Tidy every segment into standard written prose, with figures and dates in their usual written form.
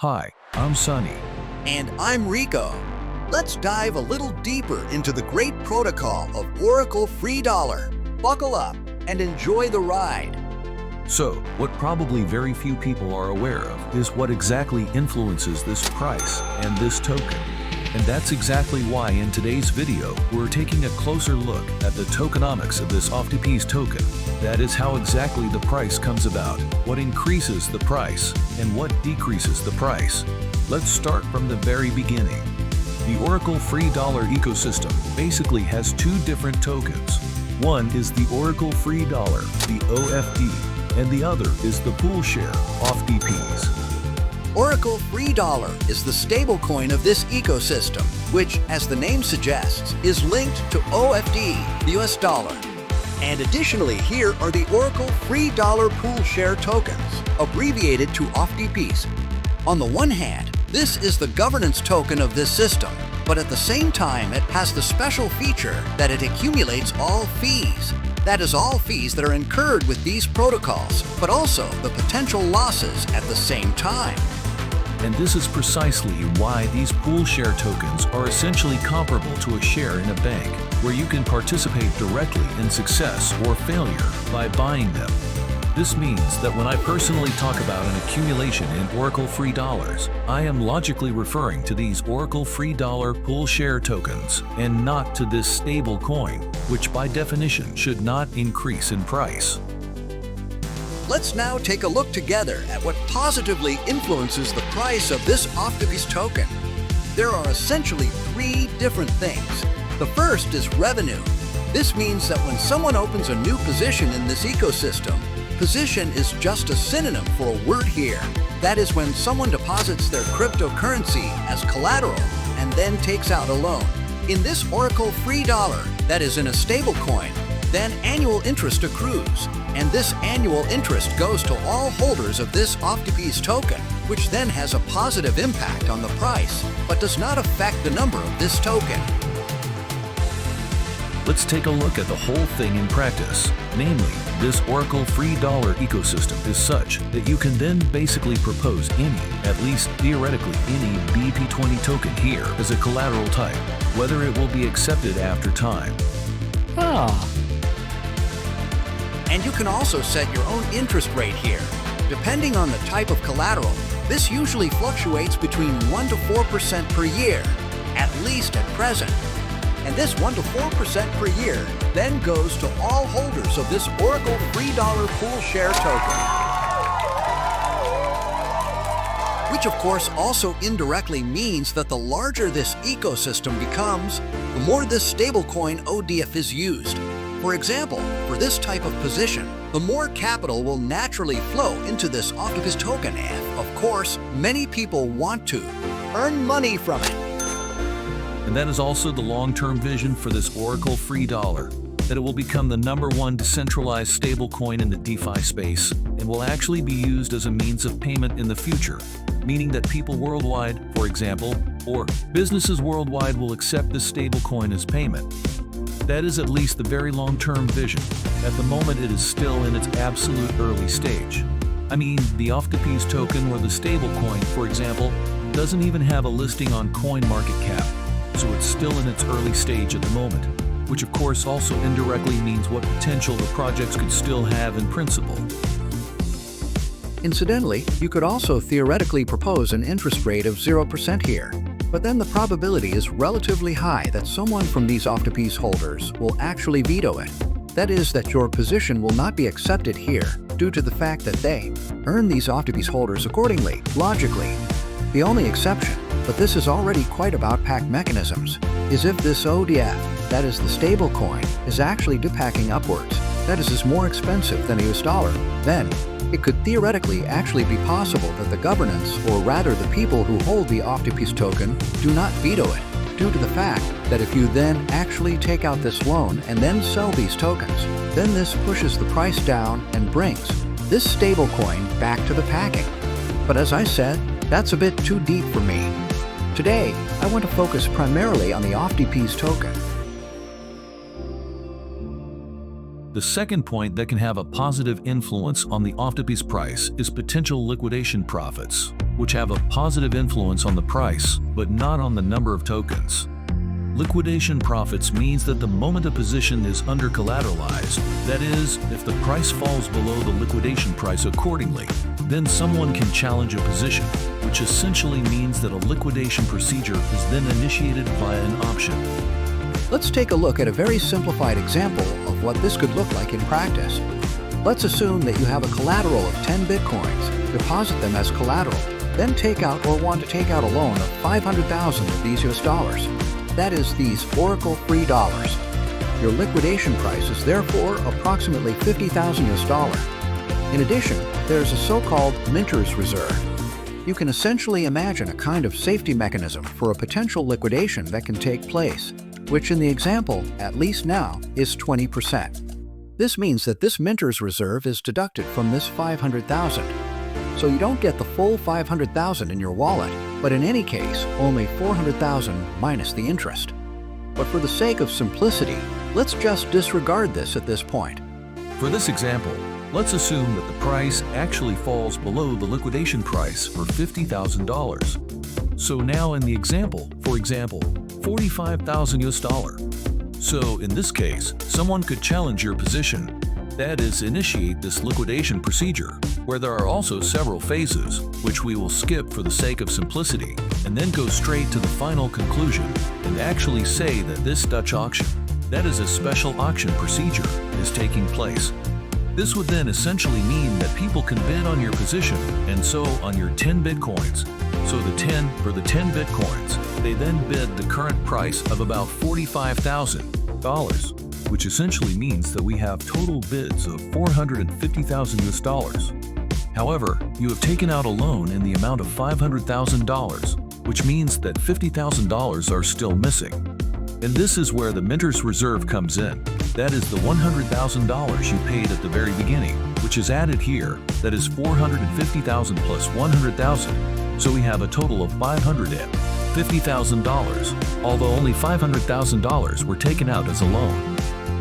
Hi, I'm Sunny. And I'm Rico. Let's dive a little deeper into the great protocol of Oracle Free Dollar. Buckle up and enjoy the ride. So, what probably very few people are aware of is what exactly influences this price and this token. And that's exactly why in today's video, we're taking a closer look at the tokenomics of this OFDPS token. That is how exactly the price comes about, what increases the price, and what decreases the price. Let's start from the very beginning. The Oracle Free Dollar ecosystem basically has two different tokens. One is the Oracle Free Dollar, the OFD, and the other is the pool share, OFDPS. Oracle Free Dollar is the stablecoin of this ecosystem, which, as the name suggests, is linked to OFD, the US dollar. And additionally, here are the Oracle Free Dollar Pool Share tokens, abbreviated to OFDPS. On the one hand, this is the governance token of this system, but at the same time, it has the special feature that it accumulates all fees. That is, all fees that are incurred with these protocols, but also the potential losses at the same time. And this is precisely why these pool share tokens are essentially comparable to a share in a bank, where you can participate directly in success or failure by buying them. This means that when I personally talk about an accumulation in Oracle Free Dollars, I am logically referring to these Oracle Free Dollar pool share tokens and not to this stable coin, which by definition should not increase in price. Let's now take a look together at what positively influences the price of this OFDPS token. There are essentially three different things. The first is revenue. This means that when someone opens a new position in this ecosystem, position is just a synonym for a word here. That is when someone deposits their cryptocurrency as collateral and then takes out a loan. In this Oracle Free Dollar, that is in a stable coin, then annual interest accrues, and this annual interest goes to all holders of this OFDPS token, which then has a positive impact on the price, but does not affect the number of this token. Let's take a look at the whole thing in practice. Namely, this Oracle Free Dollar ecosystem is such that you can then basically propose any, at least theoretically any, BP20 token here as a collateral type, whether it will be accepted after time. And you can also set your own interest rate here. Depending on the type of collateral, this usually fluctuates between 1 to 4% per year, at least at present. And this 1 to 4% per year then goes to all holders of this Oracle Free Dollar Pool Share token. Which of course also indirectly means that the larger this ecosystem becomes, the more this stablecoin ODF is used. For example, for this type of position, the more capital will naturally flow into this OFDPS token and, of course, many people want to earn money from it. And that is also the long-term vision for this Oracle Free Dollar, that it will become the #1 decentralized stablecoin in the DeFi space and will actually be used as a means of payment in the future, meaning that people worldwide, for example, or businesses worldwide will accept this stablecoin as payment. That is at least the very long-term vision. At the moment, it is still in its absolute early stage. I mean, the OFDPS token or the stablecoin, for example, doesn't even have a listing on CoinMarketCap, so it's still in its early stage at the moment, which of course also indirectly means what potential the projects could still have in principle. Incidentally, you could also theoretically propose an interest rate of 0% here. But then the probability is relatively high that someone from these OFDPS holders will actually veto it. That is, that your position will not be accepted here due to the fact that they earn these OFDPS holders accordingly, logically. The only exception, but this is already quite about pack mechanisms, is if this ODF, that is the stable coin, is actually depacking upwards, that is more expensive than a US dollar, then it could theoretically actually be possible that the governance, or rather the people who hold the OFDPS token, do not veto it, due to the fact that if you then actually take out this loan and then sell these tokens, then this pushes the price down and brings this stablecoin back to the packing. But as I said, that's a bit too deep for me. Today, I want to focus primarily on the OFDPS token. The second point that can have a positive influence on the OFDPS price is potential liquidation profits, which have a positive influence on the price, but not on the number of tokens. Liquidation profits means that the moment a position is under-collateralized, that is, if the price falls below the liquidation price accordingly, then someone can challenge a position, which essentially means that a liquidation procedure is then initiated via an option. Let's take a look at a very simplified example of what this could look like in practice. Let's assume that you have a collateral of 10 Bitcoins, deposit them as collateral, then take out or want to take out a loan of 500,000 of these US dollars. That is, these Oracle free dollars. Your liquidation price is therefore approximately 50,000 US dollar. In addition, there's a so-called minter's reserve. You can essentially imagine a kind of safety mechanism for a potential liquidation that can take place, which in the example, at least now, is 20%. This means that this minter's reserve is deducted from this 500,000. So you don't get the full 500,000 in your wallet, but in any case, only 400,000 minus the interest. But for the sake of simplicity, let's just disregard this at this point. For this example, let's assume that the price actually falls below the liquidation price for $50,000. So now in the example, for example, 45,000 US dollar. So in this case, someone could challenge your position. That is, initiate this liquidation procedure, where there are also several phases, which we will skip for the sake of simplicity, and then go straight to the final conclusion and actually say that this Dutch auction, that is a special auction procedure, is taking place. This would then essentially mean that people can bid on your position, and so on your 10 Bitcoins. So for the 10 Bitcoins, they then bid the current price of about $45,000. Which essentially means that we have total bids of 450,000 US dollars. However, you have taken out a loan in the amount of $500,000, which means that $50,000 are still missing. And this is where the minter's reserve comes in. That is the $100,000 you paid at the very beginning, which is added here. That is 450,000 plus 100,000. So we have a total of $550,000, although only $500,000 were taken out as a loan.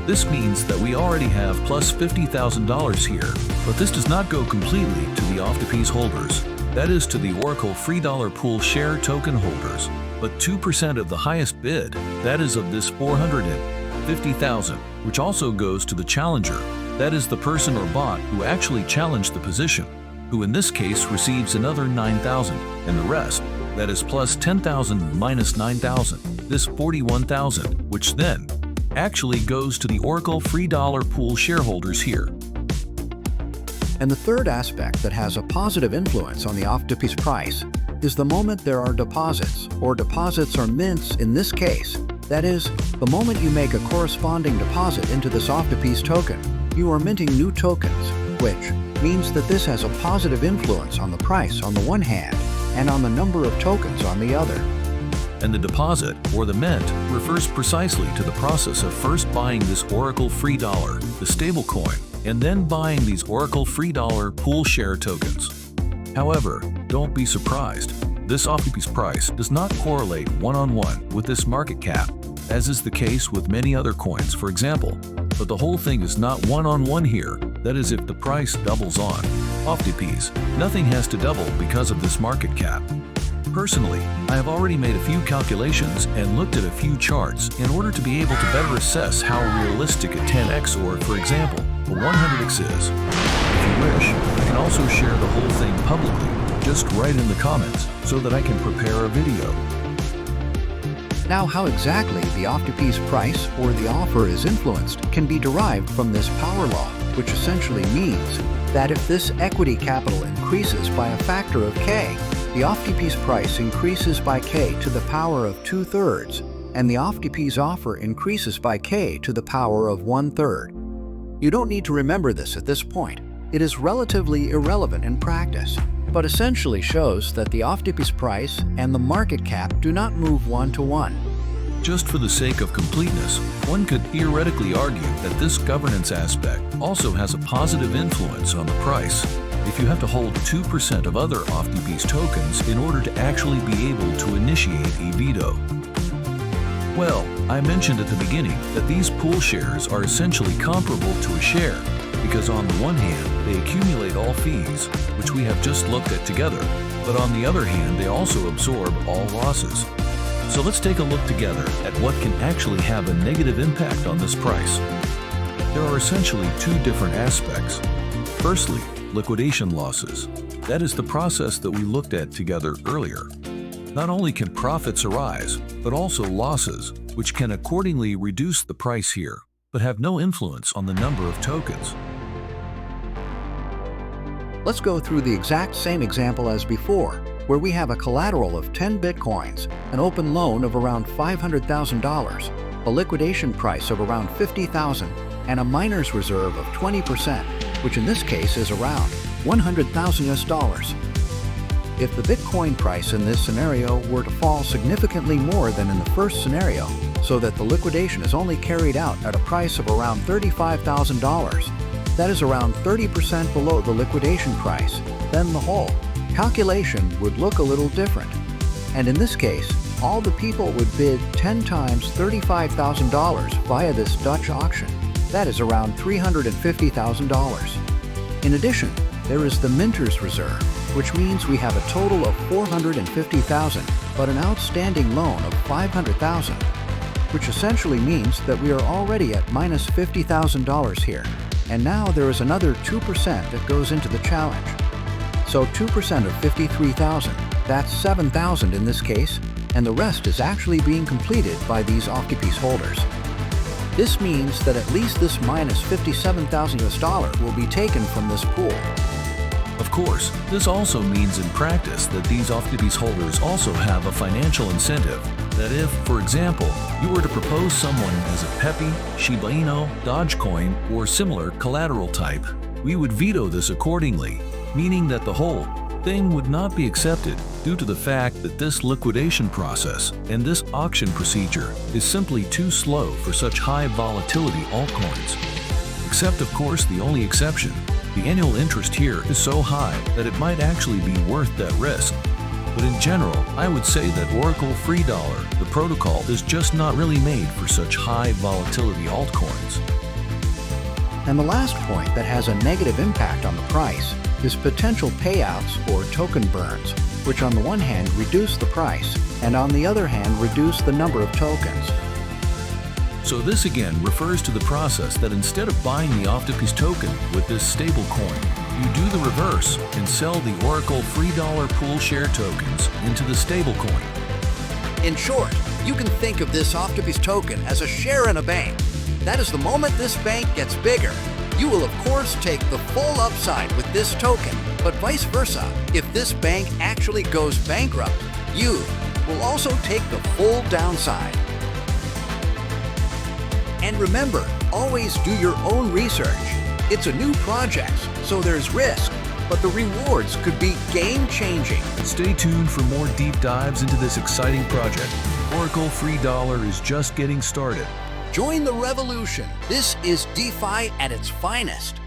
This means that we already have plus $50,000 here, but this does not go completely to the OFDPS holders, that is to the Oracle free dollar pool share token holders, but 2% of the highest bid, that is of this 450,000, which also goes to the challenger, that is the person or bot who actually challenged the position, who in this case receives another 9,000, and the rest, that is plus 10,000 minus 9,000, this 41,000, which then actually goes to the Oracle free dollar pool shareholders here. And the third aspect that has a positive influence on the OFDPS price is the moment there are deposits, or deposits or mints in this case. That is, the moment you make a corresponding deposit into this OFDPS token, you are minting new tokens, which means that this has a positive influence on the price on the one hand and on the number of tokens on the other. And the deposit, or the mint, refers precisely to the process of first buying this Oracle free dollar, the stablecoin, and then buying these Oracle free dollar pool share tokens. However, don't be surprised. This OFDPS price does not correlate one-on-one with this market cap, as is the case with many other coins, for example. But the whole thing is not one-on-one here. That is, if the price doubles on OFDPS, nothing has to double because of this market cap. Personally, I have already made a few calculations and looked at a few charts in order to be able to better assess how realistic a 10x or, for example, a 100x is. If you wish, I can also share the whole thing publicly. Just write in the comments so that I can prepare a video. Now, how exactly the OFDPS price or the offer is influenced can be derived from this power law, which essentially means that if this equity capital increases by a factor of k, the OFDPS price increases by k to the power of 2/3, and the OFDPS offer increases by k to the power of 1/3. You don't need to remember this at this point. It is relatively irrelevant in practice, but essentially shows that the OFDPS price and the market cap do not move one-to-one. Just for the sake of completeness, one could theoretically argue that this governance aspect also has a positive influence on the price. If you have to hold 2% of other OFDPS tokens in order to actually be able to initiate a veto. Well, I mentioned at the beginning that these pool shares are essentially comparable to a share, because on the one hand, they accumulate all fees, which we have just looked at together, but on the other hand, they also absorb all losses. So let's take a look together at what can actually have a negative impact on this price. There are essentially two different aspects. Firstly, liquidation losses. That is the process that we looked at together earlier. Not only can profits arise, but also losses, which can accordingly reduce the price here, but have no influence on the number of tokens. Let's go through the exact same example as before, where we have a collateral of 10 bitcoins, an open loan of around $500,000, a liquidation price of around $50,000, and a miner's reserve of 20%, which in this case is around $100,000. If the Bitcoin price in this scenario were to fall significantly more than in the first scenario, so that the liquidation is only carried out at a price of around $35,000, that is around 30% below the liquidation price, then the whole calculation would look a little different. And in this case, all the people would bid 10 times $35,000 via this Dutch auction. That is around $350,000. In addition, there is the minter's reserve, which means we have a total of $450,000, but an outstanding loan of $500,000, which essentially means that we are already at minus $50,000 here. And now there is another 2% that goes into the challenge. So 2% of 53,000, that's 7,000 in this case, and the rest is actually being completed by these OFDPS holders. This means that at least this minus $57,000 will be taken from this pool. Of course, this also means in practice that these OFDPS holders also have a financial incentive. That if, for example, you were to propose someone as a Pepe, Shiba Inu, Dogecoin, or similar collateral type, we would veto this accordingly, meaning that the whole thing would not be accepted due to the fact that this liquidation process and this auction procedure is simply too slow for such high volatility altcoins. Except, of course, the only exception. The annual interest here is so high that it might actually be worth that risk. But in general, I would say that Oracle Free Dollar, the protocol, is just not really made for such high volatility altcoins. And the last point that has a negative impact on the price is potential payouts or token burns, which on the one hand reduce the price and on the other hand reduce the number of tokens. So this again refers to the process that instead of buying the OFDPS token with this stablecoin, you do the reverse and sell the Oracle Free Dollar pool share tokens into the stablecoin. In short, you can think of this OFDPS token as a share in a bank. That is, the moment this bank gets bigger, you will of course take the full upside with this token, but vice versa, if this bank actually goes bankrupt, you will also take the full downside. And remember, always do your own research. It's a new project, so there's risk, but the rewards could be game-changing. Stay tuned for more deep dives into this exciting project. Oracle Free Dollar is just getting started. Join the revolution. This is DeFi at its finest.